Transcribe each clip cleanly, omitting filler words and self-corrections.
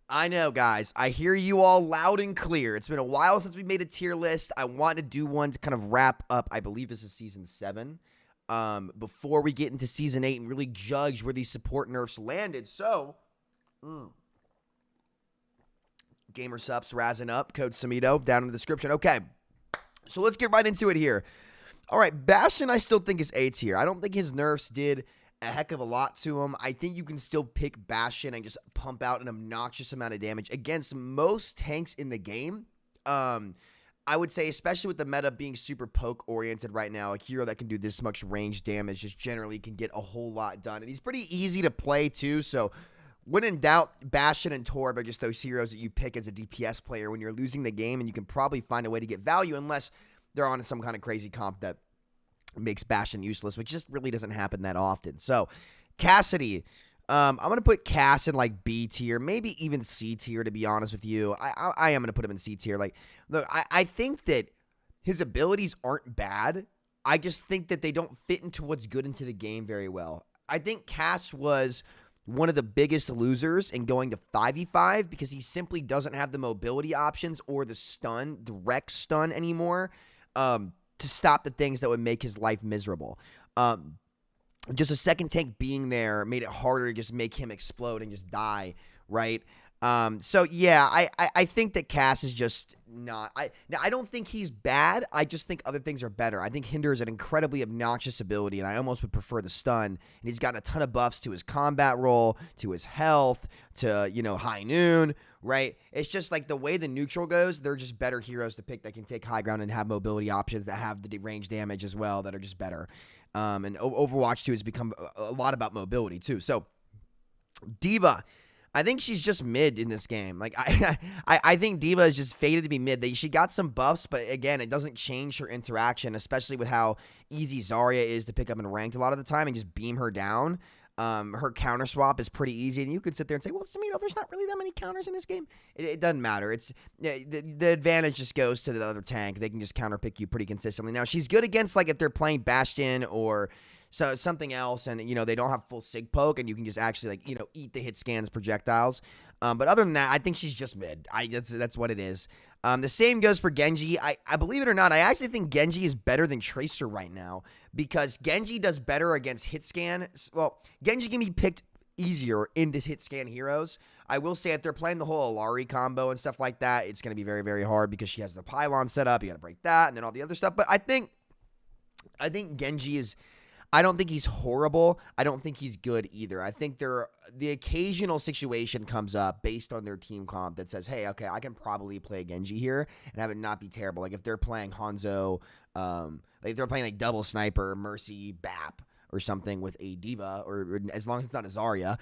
I know, guys. I hear you all loud and clear. It's been a while since we made a tier list. I want to do one to kind of wrap up. I believe this is season 7. Before we get into season 8 and really judge where these support nerfs landed. So, Gamer Subs, Razzing Up, code Samito, down in the description. Okay, so let's get right into it here. All right, Bastion I still think is A tier. I don't think his nerfs did a heck of a lot to him. I think you can still pick Bastion and just pump out an obnoxious amount of damage against most tanks in the game. I would say, especially with the meta being super poke-oriented right now, a hero that can do this much range damage just generally can get a whole lot done. And he's pretty easy to play, too, so when in doubt, Bastion and Torb are just those heroes that you pick as a DPS player when you're losing the game, and you can probably find a way to get value unless they're on some kind of crazy comp that makes Bastion useless, which just really doesn't happen that often. So, Cassidy, I'm going to put Cass in, like, B tier, maybe even C tier, to be honest with you. I am going to put him in C tier. Like, look, I think that his abilities aren't bad. I just think that they don't fit into what's good into the game very well. I think Cass was one of the biggest losers in going to 5v5 because he simply doesn't have the mobility options or the stun, direct stun anymore, to stop the things that would make his life miserable. Just a second tank being there made it harder to just make him explode and just die, right? So yeah, I think that Cass is just not. Now I don't think he's bad. I just think other things are better. I think Hinder is an incredibly obnoxious ability, and I almost would prefer the stun. And he's gotten a ton of buffs to his combat roll, to his health, to high noon, right? It's just like the way the neutral goes. They're just better heroes to pick that can take high ground and have mobility options that have the range damage as well that are just better. And Overwatch 2 has become a lot about mobility too. So D.Va, I think she's just mid in this game. Like I think D.Va is just fated to be mid. She got some buffs, but again, it doesn't change her interaction, especially with how easy Zarya is to pick up in ranked a lot of the time and just beam her down. Her counter swap is pretty easy, and you could sit there and say, well, Samito, there's not really that many counters in this game. It doesn't matter. It's the advantage just goes to the other tank. They can just counter pick you pretty consistently. Now, she's good against, like, if they're playing Bastion or something else, and they don't have full sig poke, and you can just actually, like, eat the hit scans projectiles. But other than that, I think she's just mid. That's what it is. The same goes for Genji. I believe it or not, I actually think Genji is better than Tracer right now because Genji does better against hit scan. Well, Genji can be picked easier into hit scan heroes. I will say if they're playing the whole Alari combo and stuff like that, it's going to be very, very hard because she has the pylon set up. You got to break that and then all the other stuff. But I think Genji is... I don't think he's horrible. I don't think he's good either. I think the occasional situation comes up based on their team comp that says, hey, okay, I can probably play Genji here and have it not be terrible. Like if they're playing Hanzo, like they're playing like double sniper, Mercy, BAP, or something with a D.Va, or as long as it's not a Zarya,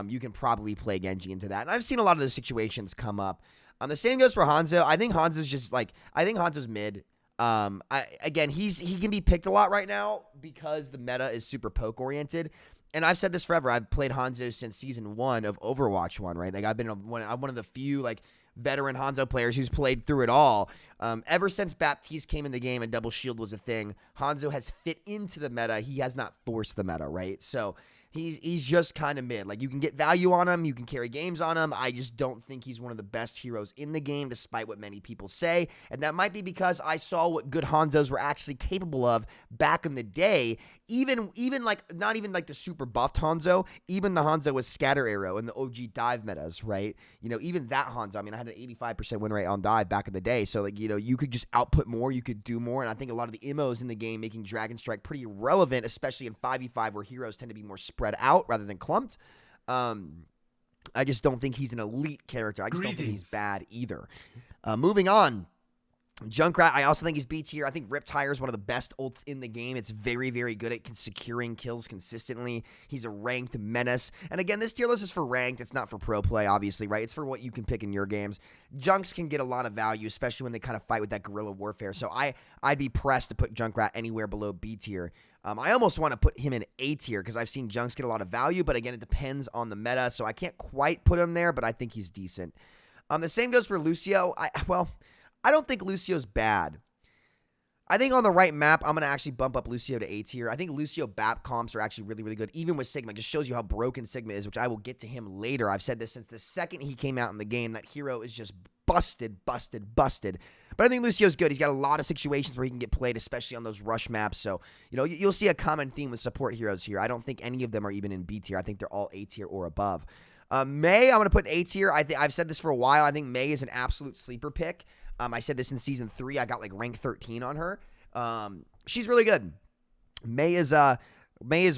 you can probably play Genji into that. And I've seen a lot of those situations come up. The same goes for Hanzo. I think Hanzo's mid. Again, he can be picked a lot right now because the meta is super poke oriented. And I've said this forever. I've played Hanzo since season 1 of Overwatch 1, right? Like I'm one of the few like veteran Hanzo players who's played through it all. Ever since Baptiste came in the game and double shield was a thing, Hanzo has fit into the meta. He has not forced the meta, right? So he's just kind of mid. Like you can get value on him, you can carry games on him. I just don't think he's one of the best heroes in the game, despite what many people say. And that might be because I saw what good Hanzos were actually capable of back in the day. Even like not even like the super buffed Hanzo, even the Hanzo with scatter arrow and the OG dive metas, right? Even that Hanzo. I mean, I had an 85% win rate on dive back in the day. So like, you could just output more, you could do more. And I think a lot of the MOs in the game making Dragon Strike pretty relevant, especially in 5v5 where heroes tend to be more spread out rather than clumped. I just don't think he's an elite character. I just don't think he's bad either. Moving on. Junkrat, I also think he's B tier. I think Riptire is one of the best ults in the game. It's very, very good at securing kills consistently. He's a ranked menace. And again, this tier list is for ranked. It's not for pro play, obviously, right? It's for what you can pick in your games. Junks can get a lot of value, especially when they kind of fight with that guerrilla warfare. So I'd be pressed to put Junkrat anywhere below B tier. I almost want to put him in A tier because I've seen Junks get a lot of value, but again, it depends on the meta. So I can't quite put him there, but I think he's decent. The same goes for Lucio. I don't think Lucio's bad. I think on the right map, I'm going to actually bump up Lucio to A tier. I think Lucio BAP comps are actually really, really good, even with Sigma. It just shows you how broken Sigma is, which I will get to him later. I've said this since the second he came out in the game. That hero is just busted. But I think Lucio's good. He's got a lot of situations where he can get played, especially on those rush maps. So, you'll see a common theme with support heroes here. I don't think any of them are even in B tier. I think they're all A tier or above. Mei, I'm going to put A tier. I've said this for a while. I think Mei is an absolute sleeper pick. I said this in Season 3. I got like rank 13 on her. She's really good. Mei is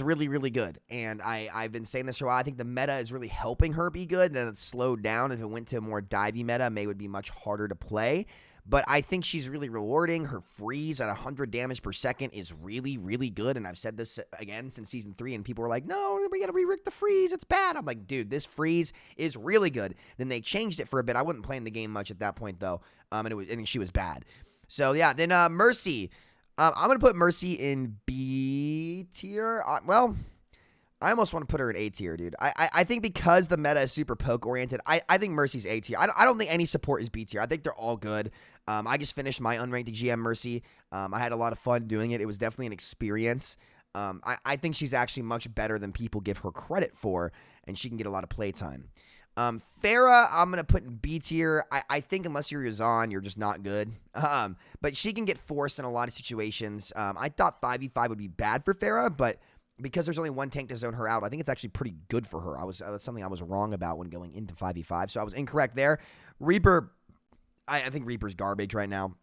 really, really good. And I've been saying this for a while. I think the meta is really helping her be good. Then it's slowed down. If it went to a more divey meta, Mei would be much harder to play. But I think she's really rewarding. Her freeze at 100 damage per second is really, really good. And I've said this again since Season 3, and people were like, no, we got to re-rick the freeze. It's bad. I'm like, dude, this freeze is really good. Then they changed it for a bit. I wasn't playing the game much at that point, though. And she was bad. So, yeah, then Mercy. I'm going to put Mercy in B tier. I almost want to put her in A tier, dude. I think because the meta is super poke-oriented, I think Mercy's A tier. I don't think any support is B tier. I think they're all good. I just finished my unranked GM Mercy. I had a lot of fun doing it. It was definitely an experience. I think she's actually much better than people give her credit for, and she can get a lot of playtime. Pharah, I'm going to put in B tier. I think unless you're Yazan, you're just not good. But she can get forced in a lot of situations. I thought 5v5 would be bad for Pharah, but because there's only one tank to zone her out, I think it's actually pretty good for her. That's something I was wrong about when going into 5v5, so I was incorrect there. Reaper, I think Reaper's garbage right now.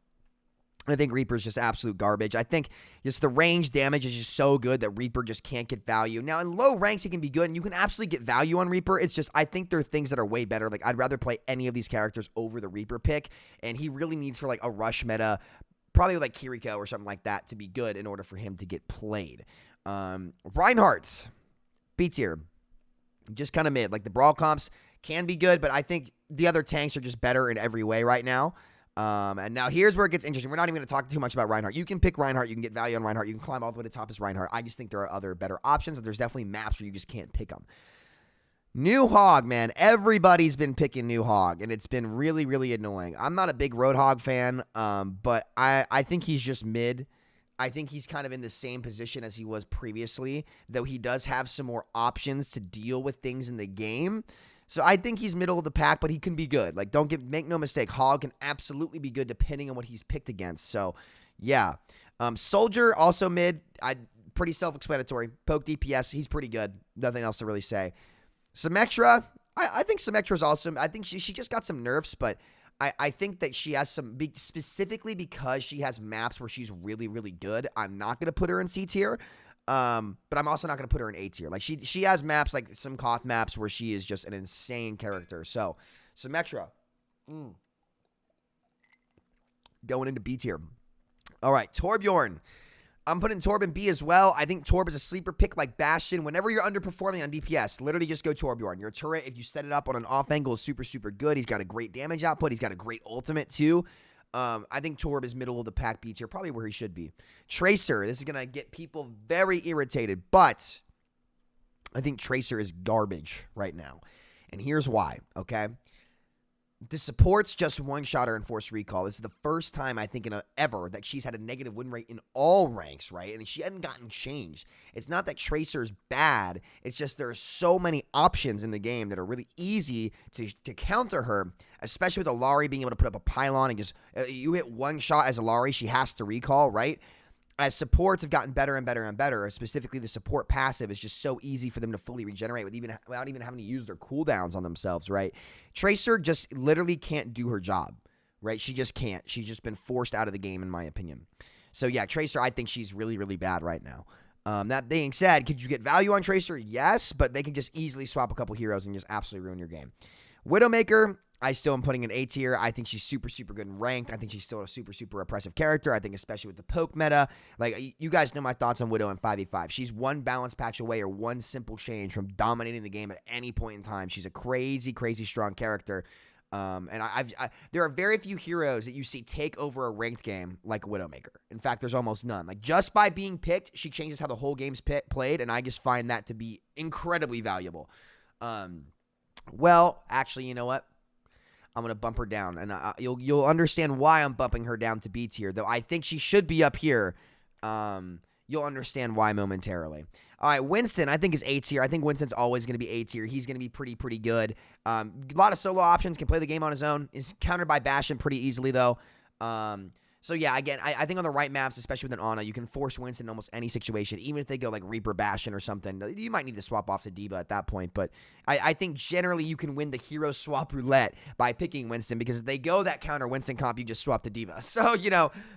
I think Reaper's just absolute garbage. I think just the range damage is just so good that Reaper just can't get value. Now, in low ranks, he can be good, and you can absolutely get value on Reaper. It's just, I think there are things that are way better. Like, I'd rather play any of these characters over the Reaper pick, and he really needs for, like, a rush meta, probably like Kiriko or something like that, to be good in order for him to get played. Reinhardt, B tier. Just kind of mid. Like, the brawl comps can be good, but I think the other tanks are just better in every way right now. And now here's where it gets interesting. We're not even going to talk too much about Reinhardt. You can pick Reinhardt. You can get value on Reinhardt. You can climb all the way to the top as Reinhardt. I just think there are other better options, and there's definitely maps where you just can't pick them. New Hog, man. Everybody's been picking New Hog, and it's been really, really annoying. I'm not a big Roadhog fan, but I think he's just mid. I think he's kind of in the same position as he was previously, though he does have some more options to deal with things in the game. So I think he's middle of the pack, but he can be good. Like, make no mistake, Hog can absolutely be good depending on what he's picked against. So, yeah. Soldier, also mid. Pretty self-explanatory. Poke DPS, he's pretty good. Nothing else to really say. Symmetra, I think Symmetra's awesome. I think she just got some nerfs, but I think that she has some, specifically because she has maps where she's really, really good. I'm not going to put her in C tier. But I'm also not going to put her in A tier. Like, she has maps, like some Koth maps, where she is just an insane character. So, Symmetra. Going into B tier. All right, Torbjorn. I'm putting Torb in B as well. I think Torb is a sleeper pick like Bastion. Whenever you're underperforming on DPS, literally just go Torbjorn. Your turret, if you set it up on an off angle, is super, super good. He's got a great damage output. He's got a great ultimate, too. I think Torb is middle of the pack B tier, probably where he should be. Tracer, this is going to get people very irritated, but I think Tracer is garbage right now. And here's why, okay? The support's just one-shot her and force recall. This is the first time, I think, ever that she's had a negative win rate in all ranks, right? And she hadn't gotten changed. It's not that Tracer's bad. It's just there are so many options in the game that are really easy to counter her, especially with Alari being able to put up a pylon and just you hit one shot as Alari, she has to recall, right? As supports have gotten better and better and better, specifically the support passive is just so easy for them to fully regenerate without even having to use their cooldowns on themselves, right? Tracer just literally can't do her job, right? She just can't. She's just been forced out of the game, in my opinion. So, yeah, Tracer, I think she's really, really bad right now. That being said, could you get value on Tracer? Yes, but they can just easily swap a couple heroes and just absolutely ruin your game. Widowmaker, I still am putting in A tier. I think she's super, super good in ranked. I think she's still a super, super oppressive character. I think especially with the poke meta. Like, you guys know my thoughts on Widow in 5v5. She's one balance patch away or one simple change from dominating the game at any point in time. She's a crazy, crazy strong character. And there are very few heroes that you see take over a ranked game like Widowmaker. In fact, there's almost none. Like, just by being picked, she changes how the whole game's played, and I just find that to be incredibly valuable. Well, actually, you know what? I'm going to bump her down. And you'll understand why I'm bumping her down to B tier, though I think she should be up here. You'll understand why momentarily. All right, Winston, I think, is A tier. I think Winston's always going to be A tier. He's going to be pretty good. A lot of solo options, can play the game on his own. Is countered by Bastion pretty easily, though. So, yeah, again, I think on the right maps, especially with an Ana, you can force Winston in almost any situation. Even if they go like Reaper Bastion or something, you might need to swap off to D.Va at that point. But I think generally you can win the hero swap roulette by picking Winston, because if they go that counter Winston comp, you just swap to D.Va. So,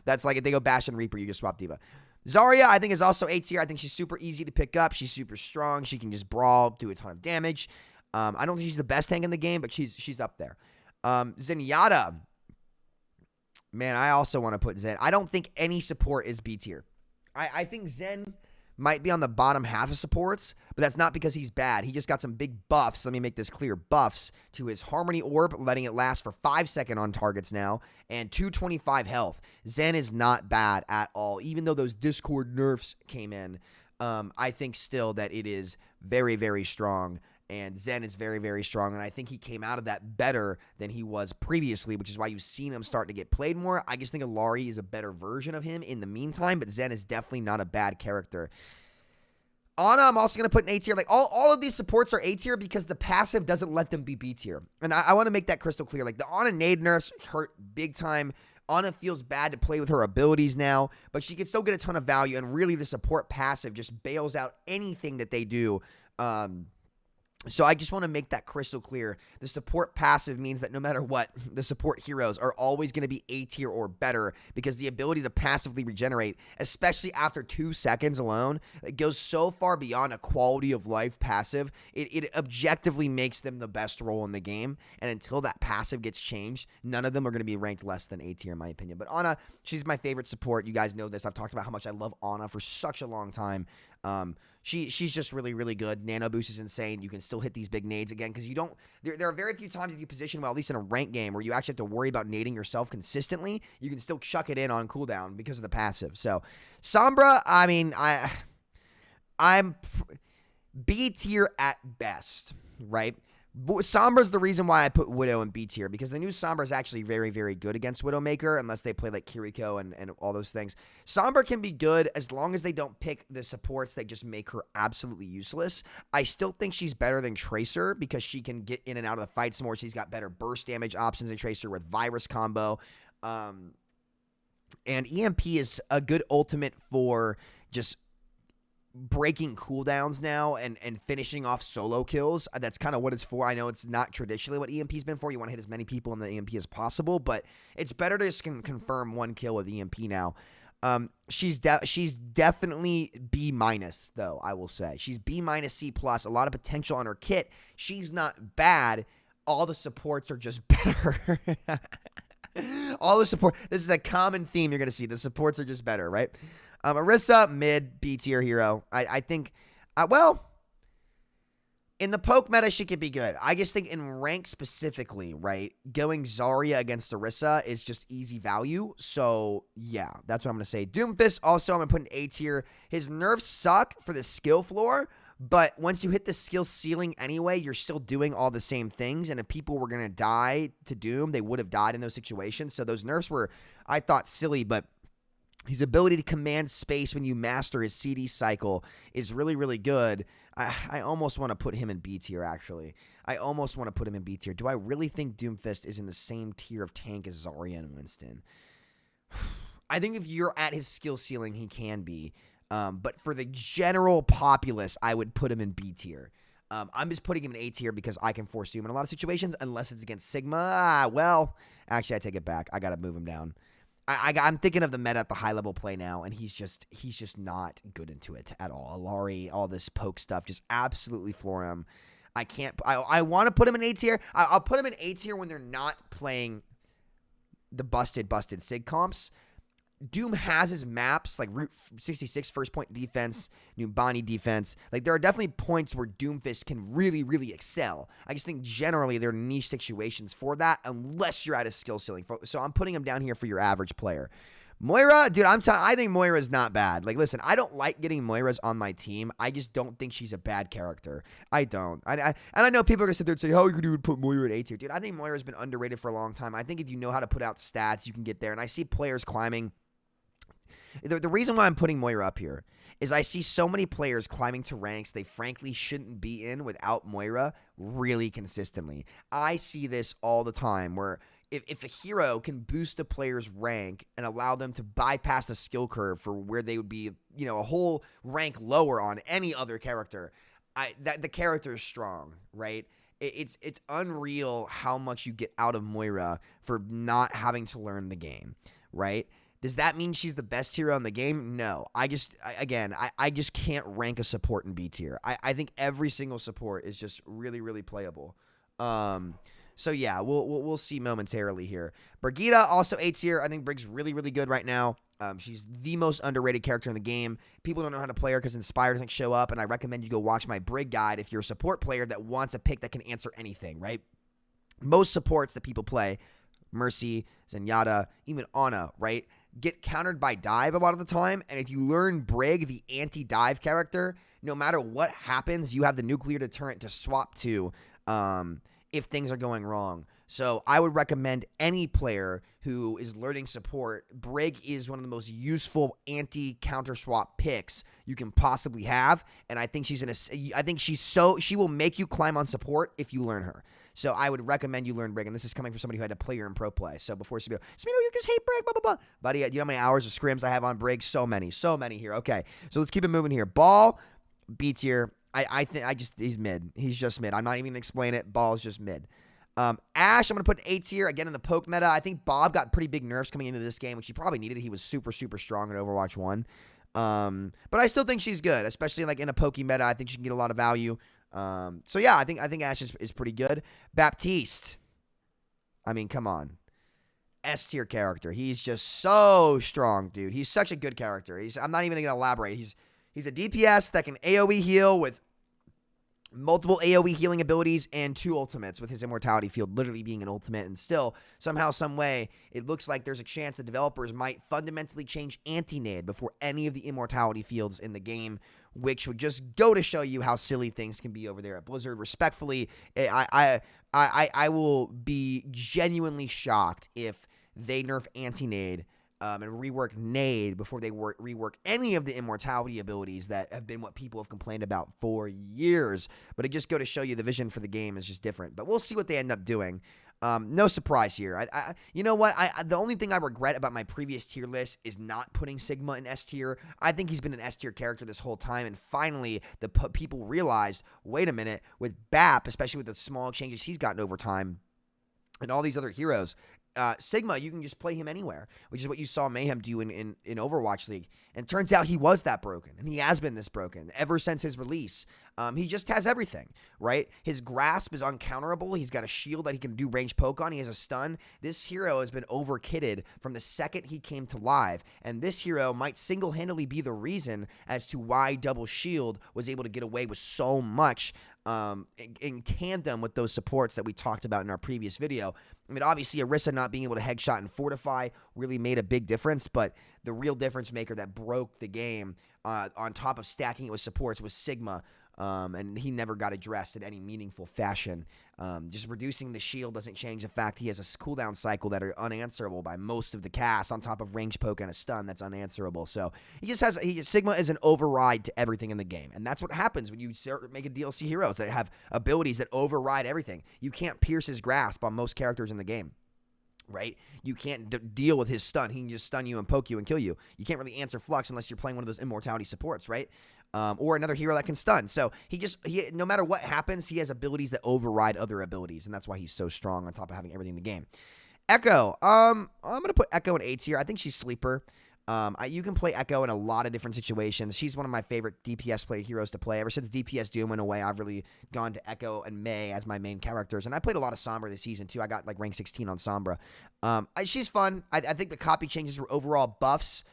that's like if they go Bastion Reaper, you just swap D.Va. Zarya, I think, is also A tier. I think she's super easy to pick up. She's super strong. She can just brawl, do a ton of damage. I don't think she's the best tank in the game, but she's up there. Zenyatta. Man, I also want to put Zen. I don't think any support is B tier. I think Zen might be on the bottom half of supports, but that's not because he's bad. He just got some big buffs. Let me make this clear. Buffs to his Harmony Orb, letting it last for 5 seconds on targets now, and 225 health. Zen is not bad at all. Even though those Discord nerfs came in, I think still that it is very, very strong. And Zen is very, very strong, and I think he came out of that better than he was previously, which is why you've seen him start to get played more. I just think Alari is a better version of him in the meantime, but Zen is definitely not a bad character. Ana, I'm also going to put in A tier. Like, all of these supports are A tier because the passive doesn't let them be B tier. And I want to make that crystal clear. Like, the Ana nade nerfs hurt big time. Ana feels bad to play with her abilities now, but she can still get a ton of value, and really the support passive just bails out anything that they do. So I just want to make that crystal clear. The support passive means that no matter what, the support heroes are always going to be A tier or better, because the ability to passively regenerate, especially after 2 seconds alone, it goes so far beyond a quality of life passive. It objectively makes them the best role in the game. And until that passive gets changed, none of them are going to be ranked less than A tier in my opinion. But Ana, she's my favorite support. You guys know this. I've talked about how much I love Ana for such a long time. She's just really, really good. Nano boost is insane. You can still hit these big nades again, because you don't. There are very few times that you position well, at least in a ranked game, where you actually have to worry about nading yourself consistently. You can still chuck it in on cooldown because of the passive. So Sombra, I mean, I'm B tier at best, right? Sombra's the reason why I put Widow in B tier, because the new Sombra is actually very, very good against Widowmaker, unless they play like Kiriko and all those things. Sombra can be good as long as they don't pick the supports that just make her absolutely useless. I still think she's better than Tracer, because she can get in and out of the fights more. She's got better burst damage options than Tracer with Virus combo. And EMP is a good ultimate for just breaking cooldowns now and finishing off solo kills. That's kind of what it's for. I know it's not traditionally what EMP's been for. You want to hit as many people in the EMP as possible, but it's better to just confirm one kill with EMP now. She's definitely B minus, though, I will say. She's B minus C plus. A lot of potential on her kit. She's not bad. All the supports are just better. All the support. This is a common theme you're going to see. The supports are just better, right? Orisa, mid, B tier hero. I think, well, in the poke meta, she could be good. I just think in rank specifically, right, going Zarya against Orisa is just easy value. So, yeah, that's what I'm going to say. Doomfist, also, I'm going to put in A tier. His nerfs suck for the skill floor, but once you hit the skill ceiling anyway, you're still doing all the same things. And if people were going to die to Doom, they would have died in those situations. So those nerfs were, I thought, silly, but his ability to command space when you master his CD cycle is really, really good. I almost want to put him in B tier, actually. I almost want to put him in B tier. Do I really think Doomfist is in the same tier of tank as Zarya and Winston? I think if you're at his skill ceiling, he can be. But for the general populace, I would put him in B tier. I'm just putting him in A tier because I can force Doom in a lot of situations, unless it's against Sigma. Well, actually, I take it back. I got to move him down. I'm thinking of the meta at the high level play now, and he's just not good into it at all. Alari, all this poke stuff, just absolutely floor him. I can't. I want to put him in A tier. I'll put him in A tier when they're not playing the busted Sig comps. Doom has his maps, like Route 66 first point defense, Numbani defense. Like, there are definitely points where Doomfist can really, really excel. I just think generally there are niche situations for that, unless you're at a skill ceiling. So I'm putting him down here for your average player. Moira, dude, I think Moira's not bad. Like, listen, I don't like getting Moira's on my team. I just don't think she's a bad character. I don't. And I know people are going to sit there and say, how could you put Moira in A tier? Dude, I think Moira's been underrated for a long time. I think if you know how to put out stats, you can get there. And I see players climbing. The reason why I'm putting Moira up here is I see so many players climbing to ranks they frankly shouldn't be in without Moira really consistently. I see this all the time where if a hero can boost a player's rank and allow them to bypass the skill curve for where they would be, a whole rank lower on any other character, the character is strong, right? It's unreal how much you get out of Moira for not having to learn the game, right? Does that mean she's the best hero in the game? No. I just can't rank a support in B tier. I think every single support is just really, really playable. So yeah, we'll see momentarily here. Brigitte, also A tier. I think Brig's really, really good right now. She's the most underrated character in the game. People don't know how to play her because Inspire doesn't show up, and I recommend you go watch my Brig guide if you're a support player that wants a pick that can answer anything, right? Most supports that people play, Mercy, Zenyatta, even Ana, right, get countered by dive a lot of the time, and if you learn Brig, the anti-dive character, no matter what happens, you have the nuclear deterrent to swap to if things are going wrong. So I would recommend any player who is learning support. Brig is one of the most useful anti-counter swap picks you can possibly have, and I think she will make you climb on support if you learn her. So I would recommend you learn Brig, and this is coming from somebody who had to play her in pro play. So before Samito, you just hate Brig, blah, blah, blah. Buddy, do you know how many hours of scrims I have on Brig? So many here. Okay, so let's keep it moving here. Ball, B tier. He's mid. He's just mid. I'm not even going to explain it. Ball is just mid. Ashe, I'm going to put A tier, again, in the poke meta. I think Bob got pretty big nerfs coming into this game, which he probably needed. He was super, super strong in Overwatch 1. But I still think she's good, especially like in a poke meta. I think she can get a lot of value. So yeah, I think Ashe is pretty good. Baptiste, I mean, come on. S tier character. He's just so strong, dude. He's such a good character. I'm not even going to elaborate. He's a DPS that can AoE heal with multiple AoE healing abilities and 2 ultimates, with his immortality field literally being an ultimate. And still, somehow, some way, it looks like there's a chance the developers might fundamentally change anti-nade before any of the immortality fields in the game, which would just go to show you how silly things can be over there at Blizzard. Respectfully, I will be genuinely shocked if they nerf anti-nade and rework nade before they rework any of the immortality abilities that have been what people have complained about for years. But it just go to show you the vision for the game is just different. But we'll see what they end up doing. No surprise here. You know what? The only thing I regret about my previous tier list is not putting Sigma in S tier. I think he's been an S tier character this whole time, and finally the people realized, wait a minute, with BAP, especially with the small changes he's gotten over time, and all these other heroes, Sigma, you can just play him anywhere, which is what you saw Mayhem do in Overwatch League. And it turns out he was that broken, and he has been this broken ever since his release. He just has everything, right? His grasp is uncounterable. He's got a shield that he can do range poke on. He has a stun. This hero has been over-kitted from the second he came to live, and this hero might single-handedly be the reason as to why Double Shield was able to get away with so much in tandem with those supports that we talked about in our previous video. I mean, obviously, Orisa not being able to headshot and fortify really made a big difference, but the real difference maker that broke the game on top of stacking it with supports was Sigma, and he never got addressed in any meaningful fashion. Just reducing the shield doesn't change the fact he has a cooldown cycle that are unanswerable by most of the cast, on top of range poke and a stun that's unanswerable. So Sigma is an override to everything in the game, and that's what happens when you start making DLC heroes that have abilities that override everything. You can't pierce his grasp on most characters in the game, right? You can't deal with his stun. He can just stun you and poke you and kill you. You can't really answer Flux unless you're playing one of those immortality supports, right? Or another hero that can stun. So he no matter what happens, he has abilities that override other abilities, and that's why he's so strong on top of having everything in the game. Echo, I'm gonna put Echo in A tier. I think she's sleeper. You can play Echo in a lot of different situations. She's one of my favorite DPS play heroes to play. Ever since DPS Doom went away, I've really gone to Echo and Mei as my main characters. And I played a lot of Sombra this season, too. I got like rank 16 on Sombra. She's fun. I think the copy changes were overall buffs.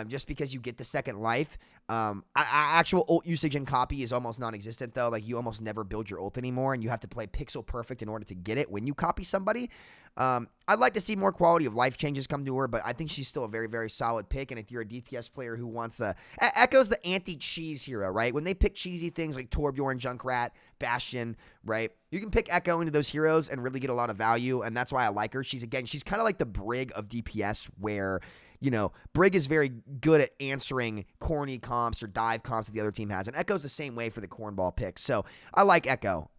Just because you get the second life. Actual ult usage in copy is almost non-existent, though. Like, you almost never build your ult anymore, and you have to play pixel perfect in order to get it when you copy somebody. I'd like to see more quality of life changes come to her, but I think she's still a very, very solid pick. And if you're a DPS player who wants Echo's the anti-cheese hero, right? When they pick cheesy things like Torbjorn, Junkrat, Bastion, right? You can pick Echo into those heroes and really get a lot of value, and that's why I like her. She's kind of like the Brig of DPS, where Brig is very good at answering corny comps or dive comps that the other team has. And Echo's the same way for the cornball picks. So I like Echo.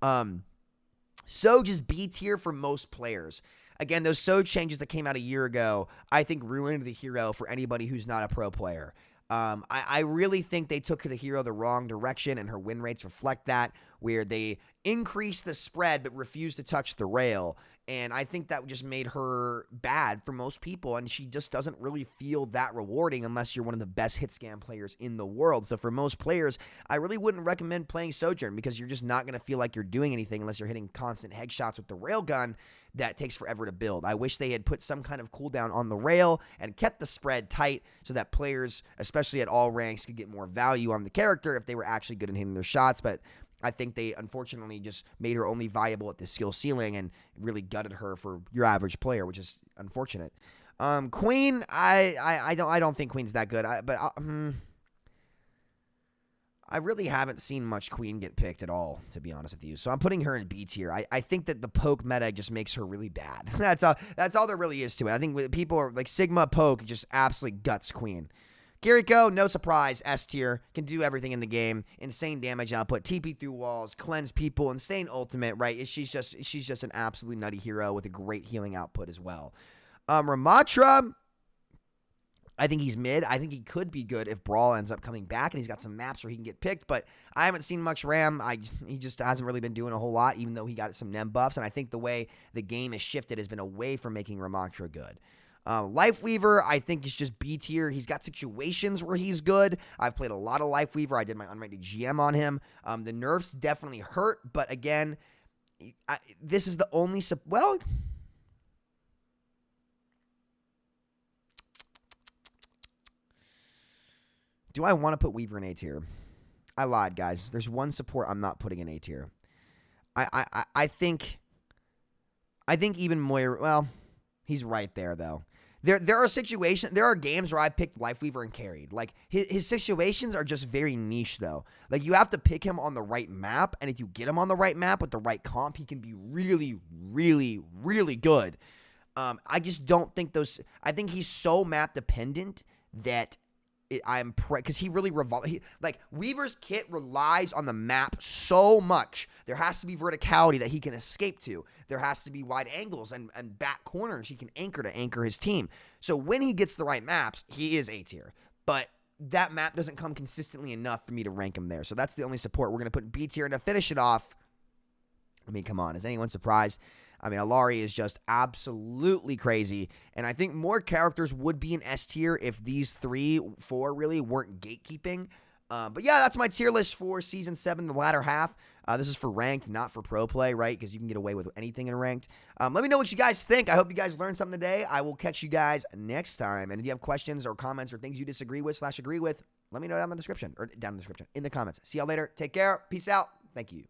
So just B tier for most players. Again, those SO changes that came out a year ago, I think ruined the hero for anybody who's not a pro player. I really think they took the hero the wrong direction, and her win rates reflect that, where they increased the spread but refused to touch the rail. And I think that just made her bad for most people, and she just doesn't really feel that rewarding unless you're one of the best hit scan players in the world. So for most players, I really wouldn't recommend playing Sojourn, because you're just not going to feel like you're doing anything unless you're hitting constant headshots with the railgun that takes forever to build. I wish they had put some kind of cooldown on the rail and kept the spread tight so that players, especially at all ranks, could get more value on the character if they were actually good at hitting their shots. But I think they unfortunately just made her only viable at the skill ceiling and really gutted her for your average player, which is unfortunate. Queen, I don't think Queen's that good. I really haven't seen much Queen get picked at all, to be honest with you. So I'm putting her in B tier. I think that the poke meta just makes her really bad. That's all there really is to it. I think people are like Sigma poke just absolutely guts Queen. Kiriko, no surprise, S tier, can do everything in the game. Insane damage output, TP through walls, cleanse people, insane ultimate, right? She's just an absolutely nutty hero with a great healing output as well. Ramatra, I think he's mid. I think he could be good if Brawl ends up coming back and he's got some maps where he can get picked, but I haven't seen much Ram. He just hasn't really been doing a whole lot, even though he got some Nem buffs, and I think the way the game has shifted has been away from making Ramatra good. Lifeweaver, I think, is just B tier. He's got situations where he's good. I've played a lot of Lifeweaver. I did my unrated GM on him. The nerfs definitely hurt, but again, this is the only... do I want to put Weaver in A tier? I lied, guys. There's one support I'm not putting in A tier. I think even Moira... Well, he's right there, though. There are situations, there are games where I picked Lifeweaver and carried. Like, his situations are just very niche, though. Like, you have to pick him on the right map, and if you get him on the right map with the right comp, he can be really, really, really good. I just don't think those... I think he's so map dependent that because he really like Weaver's kit relies on the map so much. There has to be verticality that he can escape to. There has to be wide angles and back corners he can anchor his team. So when he gets the right maps, he is A tier. But that map doesn't come consistently enough for me to rank him there. So that's the only support we're going to put in B tier. And to finish it off, I mean, come on, is anyone surprised? I mean, Alari is just absolutely crazy, and I think more characters would be in S tier if these 4 really weren't gatekeeping. But yeah, that's my tier list for Season 7, the latter half. This is for ranked, not for pro play, right? Because you can get away with anything in ranked. Let me know what you guys think. I hope you guys learned something today. I will catch you guys next time. And if you have questions or comments or things you disagree with / agree with, let me know down in the description, in the comments. See y'all later. Take care. Peace out. Thank you.